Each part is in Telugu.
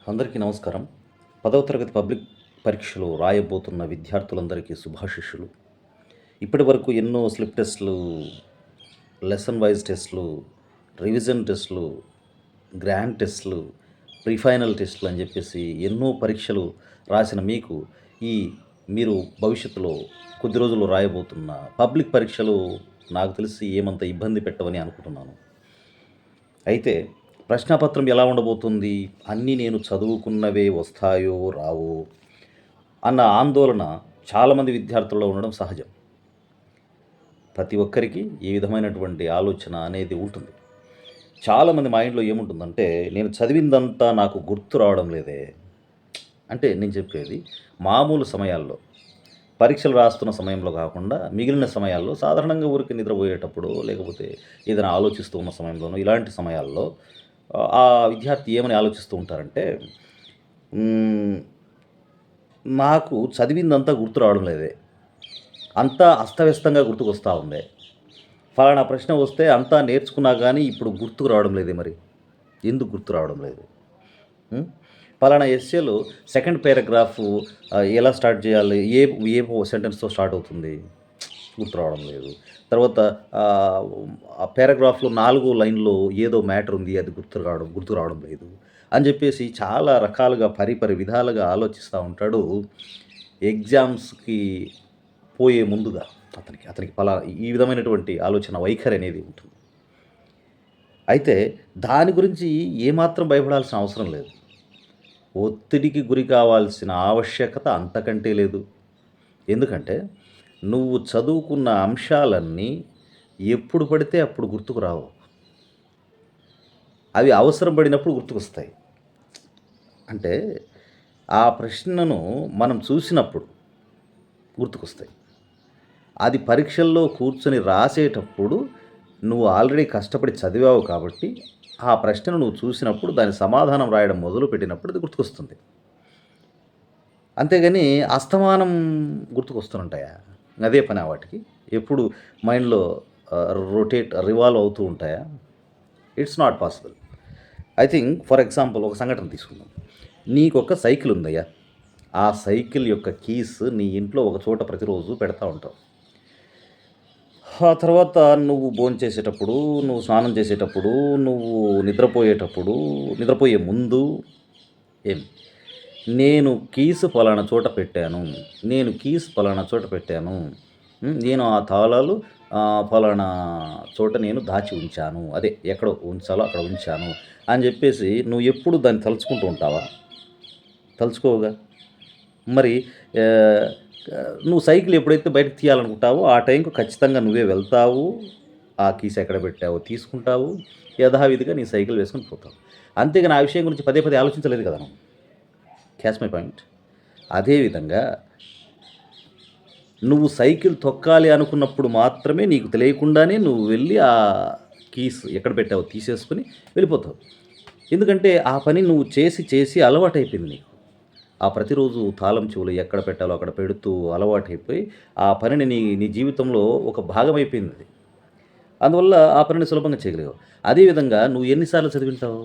అందరికీ నమస్కారం. 10వ తరగతి పబ్లిక్ పరీక్షలు రాయబోతున్న విద్యార్థులందరికీ శుభాశీస్సులు. ఇప్పటివరకు ఎన్నో స్లిప్ టెస్ట్‌లు, లెసన్ వైస్ టెస్ట్‌లు, రివిజన్ టెస్ట్‌లు, గ్రాండ్ టెస్ట్‌లు, ప్రీ ఫైనల్ టెస్ట్‌లు అని చెప్పేసి ఎన్నో పరీక్షలు రాసిన మీకు ఈ మీరు భవిష్యత్తులో కొద్ది రోజుల్లో రాయబోతున్న పబ్లిక్ పరీక్షలు నాకు తెలిసి ఏమంత ఇబ్బంది పెట్టవని అనుకుంటున్నాను. అయితే ప్రశ్నాపత్రం ఎలా ఉండబోతుంది? అన్నీ నేను చదువుకున్నవే వస్తాయో, రావో అన్న ఆందోళన చాలామంది విద్యార్థుల్లో ఉండడం సహజం. ప్రతి ఒక్కరికి ఈ విధమైనటువంటి ఆలోచన అనేది ఉంటుంది. చాలామంది మైండ్‌లో ఏముంటుందంటే, నేను చదివిందంతా నాకు గుర్తు రావడం లేదే. అంటే నేను చెప్పేది మామూలు సమయాల్లో, పరీక్షలు రాస్తున్న సమయంలో కాకుండా మిగిలిన సమయాల్లో సాధారణంగా ఊరికే నిద్రపోయేటప్పుడో, లేకపోతే ఏదైనా ఆలోచిస్తూ ఉన్న సమయంలోనో, ఇలాంటి సమయాల్లో ఆ విద్యార్థి ఏమని ఆలోచిస్తూ ఉంటారంటే, హ్మ్, నాకు చదివిందంతా గుర్తు రావడం లేదే. అంతా అస్తవ్యస్తంగా గుర్తుకొస్తా ఉందే. ఫలానా ప్రశ్న వస్తే అంతా నేర్చుకున్నా గానీ ఇప్పుడు గుర్తుకు రావడం లేదే మరి. ఎందుకు గుర్తు రావడం లేదు? హ్మ్. పలానా ఎస్సేలో సెకండ్ పారాగ్రాఫు ఎలా స్టార్ట్ చేయాలి? ఏ ఏ సెంటెన్స్‌తో స్టార్ట్ అవుతుంది? గుర్తు రావడం లేదు. తర్వాత ఆహ్, ఆ పారాగ్రాఫ్‌లో 4 లైన్‌లో ఏదో మ్యాటర్ ఉంది. అది గుర్తు రావడం లేదు. అని చెప్పేసి చాలా రకాలుగా పరిపరి విధాలుగా ఆలోచిస్తా ఉంటాడు. ఎగ్జామ్స్‌కి పోయే ముందుగా అతనికి ఈ విధమైనటువంటి ఆలోచన వైఖరి అనేది ఉంటుంది. అయితే దాని గురించి ఏమాత్రం భయపడాల్సిన అవసరం లేదు. ఒత్తిడికి గురి కావాల్సిన ఆవశ్యకత అంతకంటే లేదు. ఎందుకంటే, నువ్వు చదువుకున్న అంశాలన్నీ ఎప్పుడు పడితే అప్పుడు గుర్తుకు రావు. అవి అవసరం పడినప్పుడు గుర్తుకొస్తాయి. అంటే, ఆ ప్రశ్నను మనం చూసినప్పుడు గుర్తుకొస్తాయి. అది పరీక్షల్లో కూర్చొని రాసేటప్పుడు నువ్వు ఆల్రెడీ కష్టపడి చదివావు కాబట్టి, ఆ ప్రశ్నను నువ్వు చూసినప్పుడు దాని సమాధానం రాయడం మొదలుపెట్టినప్పుడు అది గుర్తుకొస్తుంది. అంతేగాని అస్తమానం గుర్తుకొస్తూనుంటాయా? అదే పనా వాటికి? ఎప్పుడు మైండ్‌లో రివాల్వ్ అవుతూ ఉంటాయా? It's not possible. I think for example ఒక సంఘటన తీసుకుందాం. నీకొక సైకిల్ ఉందయ్యా! ఆ సైకిల్ యొక్క కీస్ నీ ఇంట్లో ఒక చోట ప్రతిరోజు పెడతా ఉంటావు. ఆ తర్వాత నువ్వు భోంచేసేటప్పుడు, నువ్వు స్నానం చేసేటప్పుడు, నువ్వు నిద్రపోయేటప్పుడు, నిద్రపోయే ముందు ఏం నేను కీస్ పలానా చోట పెట్టాను. నేను కీస్ పలానా చోట పెట్టాను. నేను ఆ తాళాలు పలానా చోట నేను దాచి ఉంచాను. అదే ఎక్కడ ఉంచాలో అక్కడ ఉంచాను అని జెప్పేసి నువ్వు ఎప్పుడు దాన్ని తలుచుకుంటూ ఉంటావా? తలుచుకోవుగా. మరి ఆహ్, నువ్వు సైకిల్ ఎప్పుడైతే బయటకి తీయాలనుకుంటావో ఆ టైంకి ఖచ్చితంగా నువ్వే వెళ్తావు. ఆ కీస్ ఎక్కడ పెట్టావో తీసుకుంటావు. యథావిధిగా నీ సైకిల్ వేసుకొని పోతావు. అంతేగాని ఆ విషయం గురించి పదే పదే ఆలోచించలేదు కదా నువ్వు. Catch my point. అదే విధంగా నువ్వు సైకిల్ తొక్కాలి అనుకున్నప్పుడు మాత్రమే నీకు తెలియకుండానే నువ్వు వెళ్ళి ఆ కీస్ ఎక్కడ పెట్టావో తీసేసుకొని వెళ్ళిపోతావు. ఎందుకంటే ఆ పని నువ్వు చేసి చేసి అలవాటైపోయింది నీకు. ఆ ప్రతిరోజు తాళం చెవులు ఎక్కడ పెట్టాలో అక్కడ పెడుతూ అలవాటైపోయి ఆ పనిని నీ నీ జీవితంలో ఒక భాగమైపోయిందది. అందువల్ల ఆ పనిని సులభంగా చేయగలిగావు. అదే విధంగా నువ్వు ఎన్ని సార్లు చదివింటావు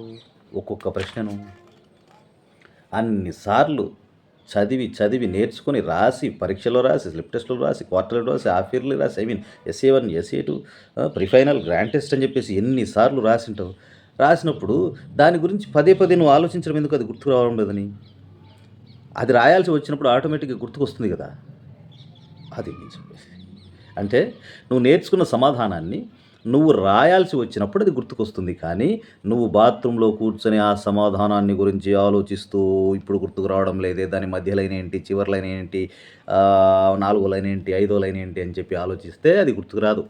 ఒక్కొక్క ప్రశ్నను? అన్ని సార్లు చదివి, చదివి నేర్చుకొని రాసి, పరీక్షలో రాసి, స్లిప్ టెస్ట్‌లో రాసి, క్వార్టర్‌లీలో రాసి, హాఫ్ ఇయర్లీ రాసి, SA 1, SA 2 pre final, grand test అని చెప్పేసి ఎన్ని సార్లు రాసుంటావు. రాసినప్పుడు దాని గురించి పదే పదే నువ్వు ఆలోచించడం ఎందుకు అది గుర్తుకు రావడం లేదని? అది రాయాల్సి వచ్చినప్పుడు ఆటోమేటిక్‌గా గుర్తుకొస్తుంది గదా! అది నేను చెప్పేది. అంటే నువ్వు నేర్చుకున్న సమాధానాన్ని నువ్వు రాయాల్సి వచ్చినప్పుడు అది గుర్తుకొస్తుంది. కానీ నువ్వు బాత్రూమ్‌లో కూర్చొని ఆ సమాధానాన్ని గురించి ఆలోచిస్తూ ఇప్పుడు గుర్తుకు రావడం లేదే, దాని మధ్య లైన్ ఏంటి, చివరి లైన్ ఏంటి, నాలుగో లైన్ ఏంటి, ఐదో లైన్ ఏంటి అని చెప్పి ఆలోచిస్తే అది గుర్తుకు రాదు.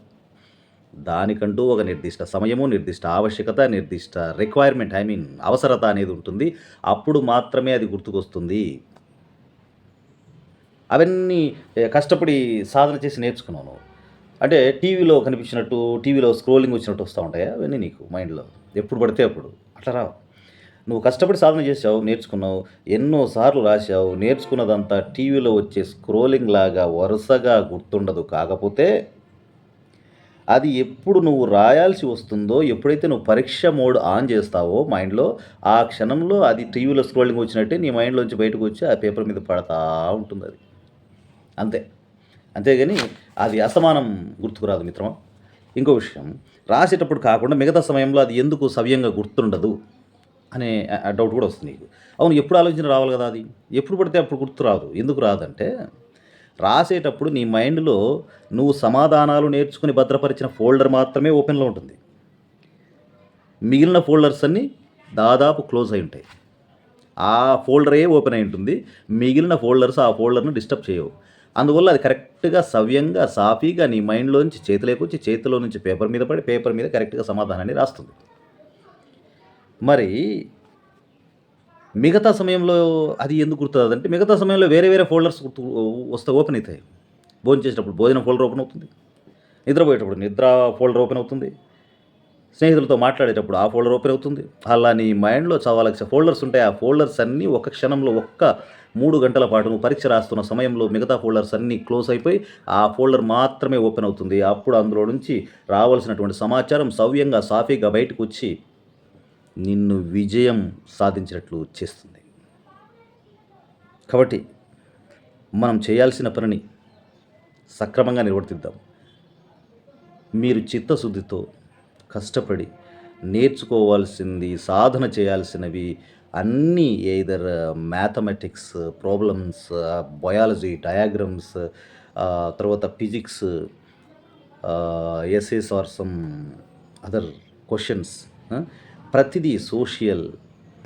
దానికంటూ ఒక నిర్దిష్ట సమయము, నిర్దిష్ట ఆవశ్యకత, నిర్దిష్ట రిక్వైర్మెంట్ అవసరత అనేది ఉంటుంది. అప్పుడు మాత్రమే అది గుర్తుకొస్తుంది. అవన్నీ కష్టపడి సాధన చేసి నేర్చుకున్నావు నువ్వు. అంటే టీవీలో కనిపించినట్టు, టీవీలో స్క్రోలింగ్ వచ్చినట్టు వస్తా ఉంటాయా అవన్నీ నీకు మైండ్‌లో? ఎప్పుడు పడితే అప్పుడు. అట్లా రావు. నువ్వు కష్టపడి సాధన చేశావు, నేర్చుకున్నావు, ఎన్నో సార్లు రాశావు, నేర్చుకున్నదంతా టీవీలో వచ్చే స్క్రోలింగ్ లాగా వరుసగా గుర్తుండదు. కాకపోతే అది ఎప్పుడు నువ్వు రాయాల్సి వస్తుందో, ఎప్పుడైతే నువ్వు పరీక్ష మోడ్ ఆన్ చేస్తావో మైండ్‌లో, ఆ క్షణంలో అది టీవీలో స్క్రోలింగ్ వచ్చినట్టే నీ మైండ్‌లోంచి బయటకొచ్చి ఆ పేపర్ మీద పడతా ఉంటుందది. అంతే. అంతేగాని అది అసమానం గుర్తుకు రాదు మిత్రమా. ఇంకో విషయం, రాసేటప్పుడు కాకుండా మిగతా సమయంలో అది ఎందుకు సవ్యంగా గుర్తుండదు అనే డౌట్ కూడా వస్తుంది నీకు. అవును, ఎప్పుడు ఆలోచన రావాలి కదా అది. ఎప్పుడు పడితే అప్పుడు గుర్తు రాదు. ఎందుకు రాదంటే, రాసేటప్పుడు నీ మైండ్‌లో నువ్వు సమాధానాలు నేర్చుకొని భద్రపరిచిన ఫోల్డర్ మాత్రమే ఓపెన్‌లో ఉంటుంది. మిగిలిన ఫోల్డర్స్ అన్నీ దాదాపు క్లోజ్ అయి ఉంటాయి. ఆ ఫోల్డరే ఓపెన్ అయి ఉంటుంది. మిగిలిన ఫోల్డర్స్ ఆ ఫోల్డర్‌ని డిస్టర్బ్ చేయవు. అందువల్ల అది కరెక్ట్‌గా సవ్యంగా, సాఫీగా నీ మైండ్‌లోంచి చేతిలోకొచ్చి, చేతిలో నుంచి పేపర్ మీద పడి, పేపర్ మీద కరెక్ట్‌గా సమాధానాన్ని రాస్తుంది. మరి మిగతా సమయంలో అది ఎందుకు గుర్తురాదంటే, మిగతా సమయంలో వేరే వేరే ఫోల్డర్స్ ఓపెన్ అయితాయి. భోంచేసేటప్పుడు భోజనం ఫోల్డర్ ఓపెన్ అవుతుంది. నిద్రపోయేటప్పుడు నిద్ర ఫోల్డర్ ఓపెన్ అవుతుంది. స్నేహితులతో మాట్లాడేటప్పుడు ఆ ఫోల్డర్ ఓపెన్ అవుతుంది. అలా నీ మైండ్‌లో సవాలక్ష ఫోల్డర్స్ ఉంటాయి. ఆ ఫోల్డర్స్ అన్నీ ఒక క్షణంలో 3 గంటల పాటు నువ్వు పరీక్ష రాస్తున్న సమయంలో మిగతా ఫోల్డర్స్ అన్నీ క్లోజ్ అయిపోయి, ఆ ఫోల్డర్ మాత్రమే ఓపెన్ అవుతుంది. అప్పుడు అందులో నుంచి రావాల్సినటువంటి సమాచారం సవ్యంగా, సాఫీగా బయటకొచ్చి నిన్ను విజయం సాధించినట్లు చేస్తుంది. కాబట్టి మనం చేయాల్సిన పనిని సక్రమంగా నిర్వర్తిద్దాం. మీరు చిత్తశుద్ధితో కష్టపడి నేర్చుకోవాల్సింది, సాధన చేయాల్సినవి అన్నీ either mathematics, problems, biology, diagrams, తర్వాత physics, essays or some other questions, ప్రతిదీ social,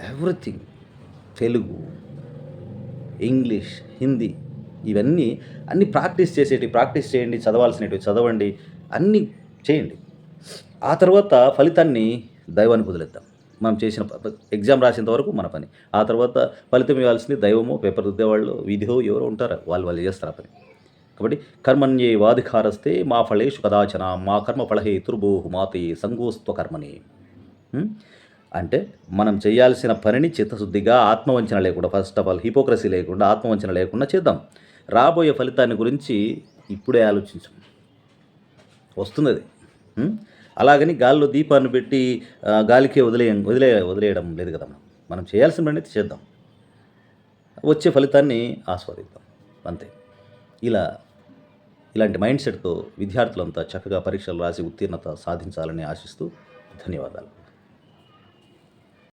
everything, Telugu, English, Hindi, ఇవన్నీ అన్నీ ప్రాక్టీస్ చేయండి, చదవాల్సినవి చదవండి, అన్నీ చేయండి. ఆ తర్వాత ఫలితాన్ని దైవానికి వదిలేద్దాం. మనం చేసిన ఎగ్జామ్ రాసేంత వరకు మన పని. ఆ తర్వాత ఫలితం ఇవ్వాల్సింది దైవమో, పేపర్ రుద్దేవాళ్ళో, విధో ఎవరో ఉంటారు. వాళ్ళు చేస్తారు ఆ పని. కాబట్టి కర్మణ్యేవాధికారస్తే మా ఫళేషు కదాచన మా కర్మ ఫలహేతుర్భూః మాతే సంగోస్త్వ కర్మణి. అంటే మనం చేయాల్సిన పనిని చిత్తశుద్ధిగా, ఆత్మవంచన లేకుండా, ఫస్ట్ ఆఫ్ ఆల్ హిపోక్రసీ లేకుండా, ఆత్మవంచన లేకుండా చేద్దాం. రాబోయే ఫలితాన్ని గురించి ఇప్పుడే ఆలోచించం, వస్తుందది. అలాగని గాలిలో దీపాన్ని పెట్టి గాలికే వదిలేయడం లేదు కదా. మనం చేయాల్సిన పని అయితే చేద్దాం. వచ్చే ఫలితాన్ని ఆస్వాదిద్దాం, అంతే. ఇలాంటి మైండ్ సెట్‌తో విద్యార్థులంతా చక్కగా పరీక్షలు రాసి ఉత్తీర్ణత సాధించాలని ఆశిస్తూ ధన్యవాదాలు.